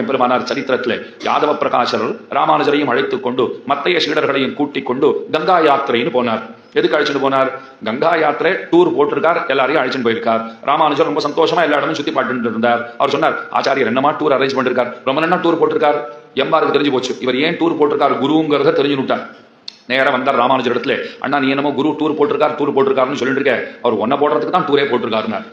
பெருமானார் சரித்திரத்தில் யாதவ பிரகாசர் ராமானுஜரையும் அழைத்துக் கொண்டு மத்தைய சீடர்களையும் கூட்டிக் கொண்டு கங்கா யாத்திரைன்னு போனார். எதுக்கு அழைச்சிட்டு போனார்? கங்கா யாத்திரை டூர் போட்டிருக்கார், எல்லாரையும் அழைச்சிட்டு போயிருக்கார். ராமானுஜர் ரொம்ப சந்தோஷமா எல்லா இடமும் சுத்தி பாட்டு இருந்தார். அவர் சொன்னார், ஆச்சாரியர் என்னமா டூர் அரேஞ்ச் பண்ணிருக்கார், ரொம்ப நல்லா டூர் போட்டிருக்கார். எம்பாருக்கு தெரிஞ்சு போச்சு இவர் ஏன் டூர் போட்டிருக்கார், குருங்கிறத தெரிஞ்சுட்டார். நேரம் வந்தார் ராமானுஜர் இடத்துல, அண்ணா நீ என்னமோ குரு டூர் போட்டிருக்காருன்னு சொல்லிட்டு இருக்க, அவர் ஒன்ன போடுறதுக்கு தான் டூரே போட்டிருக்காருனார்.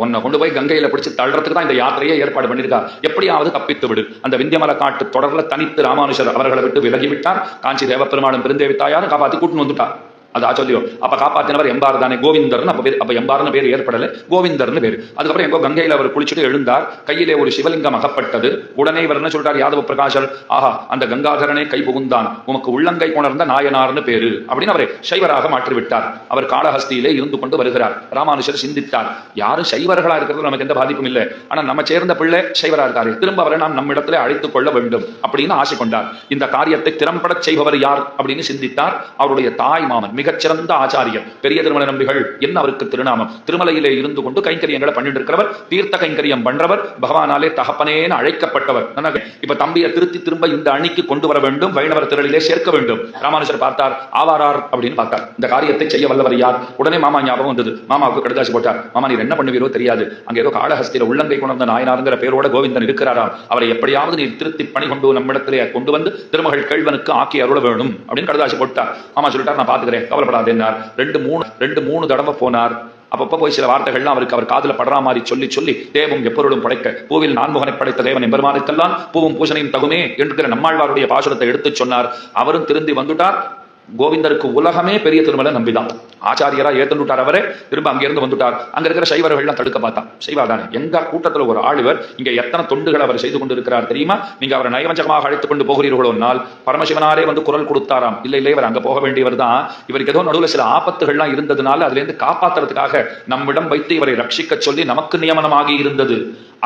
உன்னை கொண்டு போய் கங்கையில பிடிச்சு தள்ளுறதுக்கு தான் இந்த யாத்திரையை ஏற்பாடு பண்ணியிருக்கா, எப்படியாவது தப்பித்து விடு. அந்த விந்தியமலை காட்டு தொடர்ல தனித்து ராமானுஜர் அவர்களை விட்டு விலகிவிட்டார். காஞ்சி தேவப்பெருமாளும் பெருந்தேவி தாயாரும் காப்பாத்தி கூட்டுன்னு வந்துட்டார். அது ஆச்சரியோ. அப்ப காப்பாத்தினவர் எம்பார் தானே, கோவிந்தர்னு அப்ப எம்பார்னு பேர் ஏற்படல, கோவிந்தர்னு பேர். அதுக்கப்புறம் எங்கோ கங்கையில அவர் குளிச்சுட்டு எழுந்தார். கையிலே ஒரு சிவலிங்கம் அகப்பட்டது. உடனே இவர் என்ன சொல்றார், யாதவ பிரகாஷர், ஆஹா அந்த கங்காதரனே கை புகுந்தான், உமக்கு உள்ளங்கை கொணர்ந்த நாயனார்னு பேரு அப்படின்னு அவரை சைவராக மாற்றிவிட்டார். அவர் காளஹஸ்தியிலே இருந்து கொண்டு வருகிறார். ராமானுஜர் சிந்தித்தார், யாரும் சைவர்களா இருக்கிறது நமக்கு எந்த பாதிப்பும் இல்லை, ஆனா நம்ம சேர்ந்த பிள்ளை சைவரா இருக்காரு, திரும்ப அவரை நாம் நம்ம இடத்துல அழைத்துக் கொள்ள வேண்டும் அப்படின்னு ஆசை கொண்டார். இந்த காரியத்தை திறம்பட செய்பவர் யார் அப்படின்னு சிந்தித்தார். அவருடைய தாய் மாமன் மிகச்சிறந்த ஆச்சாரியர் பெரிய திருமலை நம்பிகள் என்ன அவருக்கு திருநாமம். திருமலையிலே இருந்து கொண்டு கைங்கரியங்களை பண்ணிட்டு இருக்கிறவர், தீர்த்த கைங்கரியம் பண்றவர், பகவானாலே தகப்பனேன்னு அழைக்கப்பட்டவர். இப்ப தம்பியை திரும்ப இந்த அணிக்கு கொண்டு வர வேண்டும், வைணவர் திரளிலே சேர்க்க வேண்டும். ராமானுஜர் பார்த்தார், ஆவாரார் அப்படின்னு பார்த்தார். இந்த காரியத்தை செய்ய வல்லவர் யார்? உடனே மாமா ஞாபகம் வந்தது. மாமாவுக்கு கடுதாசி போட்டார். மாமா நீர் என்ன பண்ணுவீரோ தெரியாது, அங்க ஏதோ காளஹஸ்தியில உள்ளங்கை கொண்ட நாயனாருங்கிற பேரோட கோவிந்தன் இருக்கிறாராம், அவரை எப்படியாவது நீர் திருத்தி பணி கொண்டு நம்மிடத்திலே கொண்டு வந்து திருமகள் கேள்வனுக்கு ஆக்கி அருள வேணும் அப்படின்னு கடுதாசி போட்டார். மாமா சொல்லிட்டார், நான் பாத்துக்கிறேன் கவலைப்படாது என்னார். ரெண்டு மூணு தடவை போனார். அப்பப்ப போய் சில வார்த்தைகள்லாம் அவர் காதுல படுற மாதிரி சொல்லி தேவம் எப்பொருளும் படைக்க பூவில் நான்முகனை படைத்த தேவன் எம்பெருமானுக்கெல்லாம் பூவும் பூசணையும் தகுமே என்கிற நம்மாழ்வாருடைய பாசுரத்தை எடுத்து சொன்னார். அவரும் திருந்தி வந்துட்டார். கோவிந்தருக்கு உலகமே பெரிய திருமலை நம்பிதான் ஆச்சாரியரா ஏத்துட்டார். அவரே திரும்ப அங்கிருந்து வந்துட்டார். அங்க இருக்கிற சைவர்கள்லாம் தடுக்க பார்த்தான். சைவாதானே எங்க கூட்டத்துல ஒரு ஆளுவர், இங்க எத்தனை தொண்டுகள் அவர் செய்து கொண்டிருக்கிறார் தெரியுமா, நீங்க அவரை நயவஞ்சகமாக அழைத்துக் கொண்டு போகிறீர்களோ நாள் பரமசிவனாரே வந்து குரல் கொடுத்தாராம். இல்ல இவர் அங்க போக வேண்டியவர் தான், இவருக்கு ஏதோ நடுவில் சில ஆபத்துகள்லாம் இருந்ததுனால அதுல இருந்து காப்பாத்துறதுக்காக நம்மிடம் வைத்து இவரை ரட்சிக்க சொல்லி நமக்கு நியமனமாகி இருந்தது,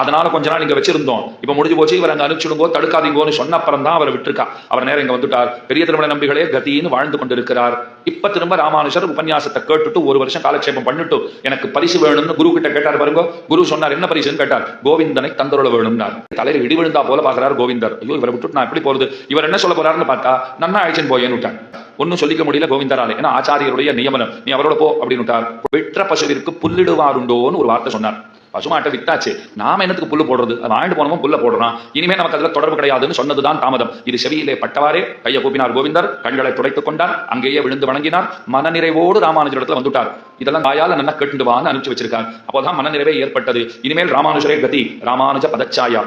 அதனால கொஞ்ச நாள் இங்க வச்சிருந்தோம், இப்ப முடிஞ்சு போச்சு, இவர் அங்க அனுப்பிச்சுடுங்கோ தடுக்காதீங்கோன்னு சொன்ன அப்புறம் தான் அவர் விட்டுருக்கா. அவர் நேரம் இங்க வந்துட்டார். பெரிய திருமலை நம்பிகளே கதின்னு வாழ்ந்து கொண்டிருக்கிறார். இப்ப திரும்ப ராமானுஜர் உபன்யாசத்தை கேட்டுட்டு ஒரு வருஷம் காலக்ஷேபம் பண்ணிட்டு எனக்கு பரிசு வேணும்னு குரு கிட்ட கேட்டார். பாருங்க, குரு சொன்னார் என்ன பரிசுன்னு கேட்டார். கோவிந்தனை தந்தருள வேணும்னார். தலையில இடி விழுந்தா போல பாக்குறாரு கோவிந்தர். ஐயோ இவரை விட்டுட்டு நான் எப்படி போறது, இவர் என்ன சொல்ல போறாருன்னு பார்த்தா நன்னா அழைச்சன் போயேன்னு விட்டான். ஒன்னும் சொல்லிக்க முடியல கோவிந்தராலே, ஏன்னா ஆச்சாரியருடைய நியமனம், நீ அவரோட போ அப்படின்னு விட்டார். வெற்ற பசுவிற்கு புல்லிடுவாருண்டோன்னு ஒரு வார்த்தை சொன்னார். பசுமாட்டை வித்தாச்சு, நாம என்னத்துக்கு புல்லு போடுறது, வாங்கிட்டு போனோமோ புல்ல போடுறான், இனிமே நமக்கு அதுல தொடர்பு கிடையாதுன்னு சொன்னதுதான் தாமதம். இது செவியிலே பட்டவாரே கையை கூப்பினார் கோவிந்தர், கண்களை துடைத்துக் கொண்டார், அங்கேயே விழுந்து வணங்கினார். மனநிறைவோடு ராமானுஜரிடத்துல வந்துட்டார். இதெல்லாம் வாயால நல்லா கேட்டுவான்னு அனுப்பிச்சு வச்சிருக்கார். அப்போதான் மனநிறைவே ஏற்பட்டது. இனிமேல் ராமானுஜரே கதி, ராமானுஜ பதச்சாயா.